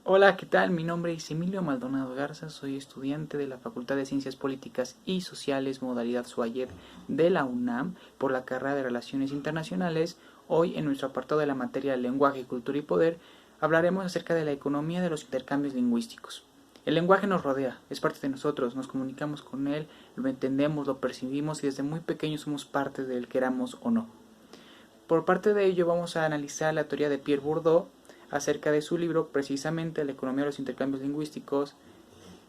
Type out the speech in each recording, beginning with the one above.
Hola, ¿qué tal? Mi nombre es Emilio Maldonado Garza, soy estudiante de la Facultad de Ciencias Políticas y Sociales, modalidad SUAYED de la UNAM, por la carrera de Relaciones Internacionales. Hoy, en nuestro apartado de la materia Lenguaje, Cultura y Poder, hablaremos acerca de la economía de los intercambios lingüísticos. El lenguaje nos rodea, es parte de nosotros, nos comunicamos con él, lo entendemos, lo percibimos y desde muy pequeños somos parte de él, queramos o no. Por parte de ello vamos a analizar la teoría de Pierre Bourdieu acerca de su libro, precisamente La economía de los intercambios lingüísticos,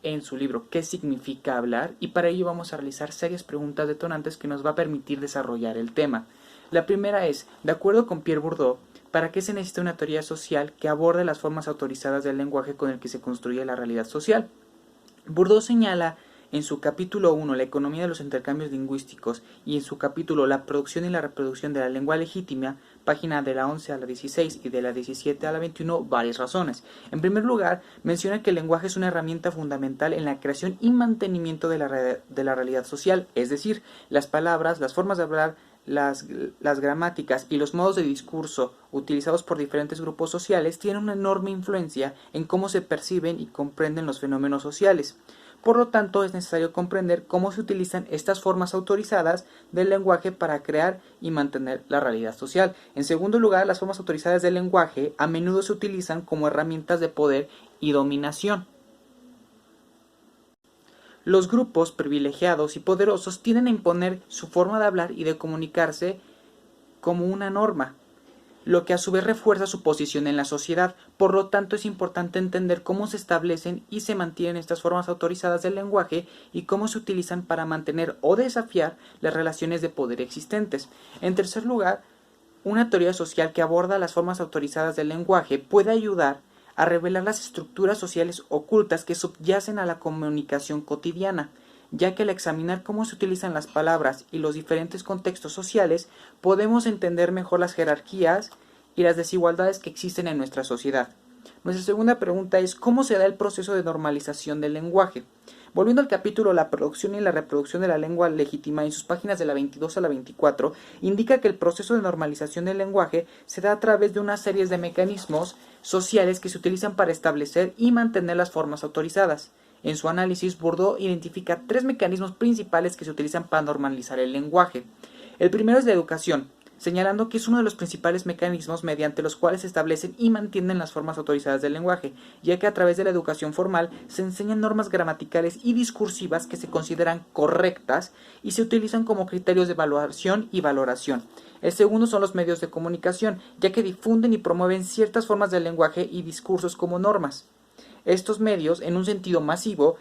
en su libro ¿Qué significa hablar? Y para ello vamos a realizar serias preguntas detonantes que nos va a permitir desarrollar el tema. La primera es, de acuerdo con Pierre Bourdieu, ¿para qué se necesita una teoría social que aborde las formas autorizadas del lenguaje con el que se construye la realidad social? Bourdieu señala en su capítulo 1, la economía de los intercambios lingüísticos, y en su capítulo la producción y la reproducción de la lengua legítima, página de la 11 a la 16 y de la 17 a la 21, varias razones. En primer lugar, menciona que el lenguaje es una herramienta fundamental en la creación y mantenimiento de la realidad social, es decir, las palabras, las formas de hablar, las gramáticas y los modos de discurso utilizados por diferentes grupos sociales tienen una enorme influencia en cómo se perciben y comprenden los fenómenos sociales. Por lo tanto, es necesario comprender cómo se utilizan estas formas autorizadas del lenguaje para crear y mantener la realidad social. En segundo lugar, las formas autorizadas del lenguaje a menudo se utilizan como herramientas de poder y dominación. Los grupos privilegiados y poderosos tienden a imponer su forma de hablar y de comunicarse como una norma, lo que a su vez refuerza su posición en la sociedad. Por lo tanto, es importante entender cómo se establecen y se mantienen estas formas autorizadas del lenguaje y cómo se utilizan para mantener o desafiar las relaciones de poder existentes. En tercer lugar, una teoría social que aborda las formas autorizadas del lenguaje puede ayudar a revelar las estructuras sociales ocultas que subyacen a la comunicación cotidiana, ya que al examinar cómo se utilizan las palabras y los diferentes contextos sociales, podemos entender mejor las jerarquías y las desigualdades que existen en nuestra sociedad. Nuestra segunda pregunta es ¿cómo se da el proceso de normalización del lenguaje? Volviendo al capítulo La producción y la reproducción de la lengua legítima, en sus páginas de la 22 a la 24, indica que el proceso de normalización del lenguaje se da a través de una serie de mecanismos sociales que se utilizan para establecer y mantener las formas autorizadas. En su análisis, Bourdieu identifica tres mecanismos principales que se utilizan para normalizar el lenguaje. El primero es la educación, señalando que es uno de los principales mecanismos mediante los cuales se establecen y mantienen las formas autorizadas del lenguaje, ya que a través de la educación formal se enseñan normas gramaticales y discursivas que se consideran correctas y se utilizan como criterios de evaluación y valoración. El segundo son los medios de comunicación, ya que difunden y promueven ciertas formas del lenguaje y discursos como normas. Estos medios, en un sentido masivo,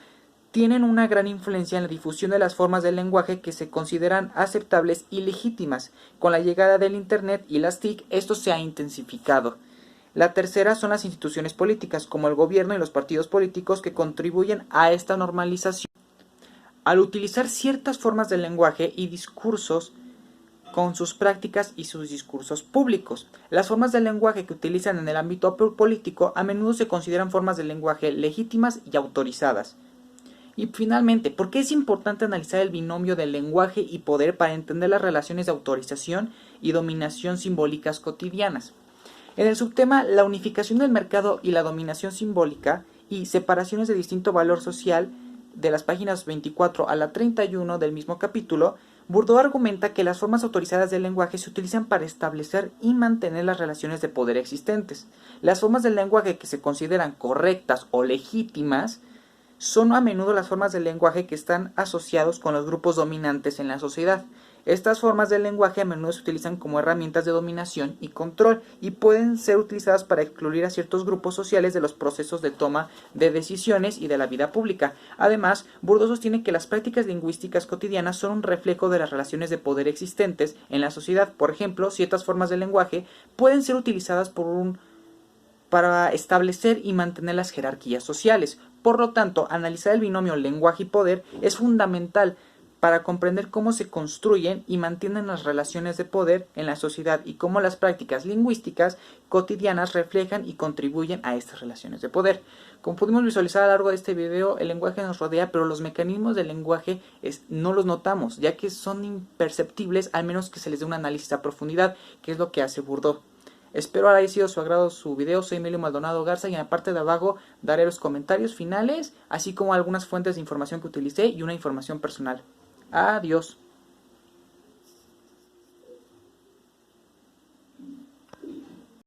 tienen una gran influencia en la difusión de las formas del lenguaje que se consideran aceptables y legítimas. Con la llegada del Internet y las TIC, esto se ha intensificado. La tercera son las instituciones políticas, como el gobierno y los partidos políticos que contribuyen a esta normalización. Al utilizar ciertas formas del lenguaje y discursos con sus prácticas y sus discursos públicos. Las formas del lenguaje que utilizan en el ámbito político a menudo se consideran formas de lenguaje legítimas y autorizadas. Y finalmente, ¿por qué es importante analizar el binomio del lenguaje y poder para entender las relaciones de autorización y dominación simbólicas cotidianas? En el subtema La unificación del mercado y la dominación simbólica y separaciones de distinto valor social, de las páginas 24 a la 31 del mismo capítulo, Bourdieu argumenta que las formas autorizadas del lenguaje se utilizan para establecer y mantener las relaciones de poder existentes. Las formas del lenguaje que se consideran correctas o legítimas son a menudo las formas del lenguaje que están asociados con los grupos dominantes en la sociedad. Estas formas del lenguaje a menudo se utilizan como herramientas de dominación y control y pueden ser utilizadas para excluir a ciertos grupos sociales de los procesos de toma de decisiones y de la vida pública. Además, Bourdieu sostiene que las prácticas lingüísticas cotidianas son un reflejo de las relaciones de poder existentes en la sociedad. Por ejemplo, ciertas formas del lenguaje pueden ser utilizadas para establecer y mantener las jerarquías sociales. Por lo tanto, analizar el binomio lenguaje y poder es fundamental para comprender cómo se construyen y mantienen las relaciones de poder en la sociedad y cómo las prácticas lingüísticas cotidianas reflejan y contribuyen a estas relaciones de poder. Como pudimos visualizar a lo largo de este video, el lenguaje nos rodea, pero los mecanismos del lenguaje no los notamos, ya que son imperceptibles al menos que se les dé un análisis a profundidad, que es lo que hace Bourdieu. Espero haya sido de su agrado su video. Soy Emilio Maldonado Garza y en la parte de abajo daré los comentarios finales, así como algunas fuentes de información que utilicé y una información personal. Adiós.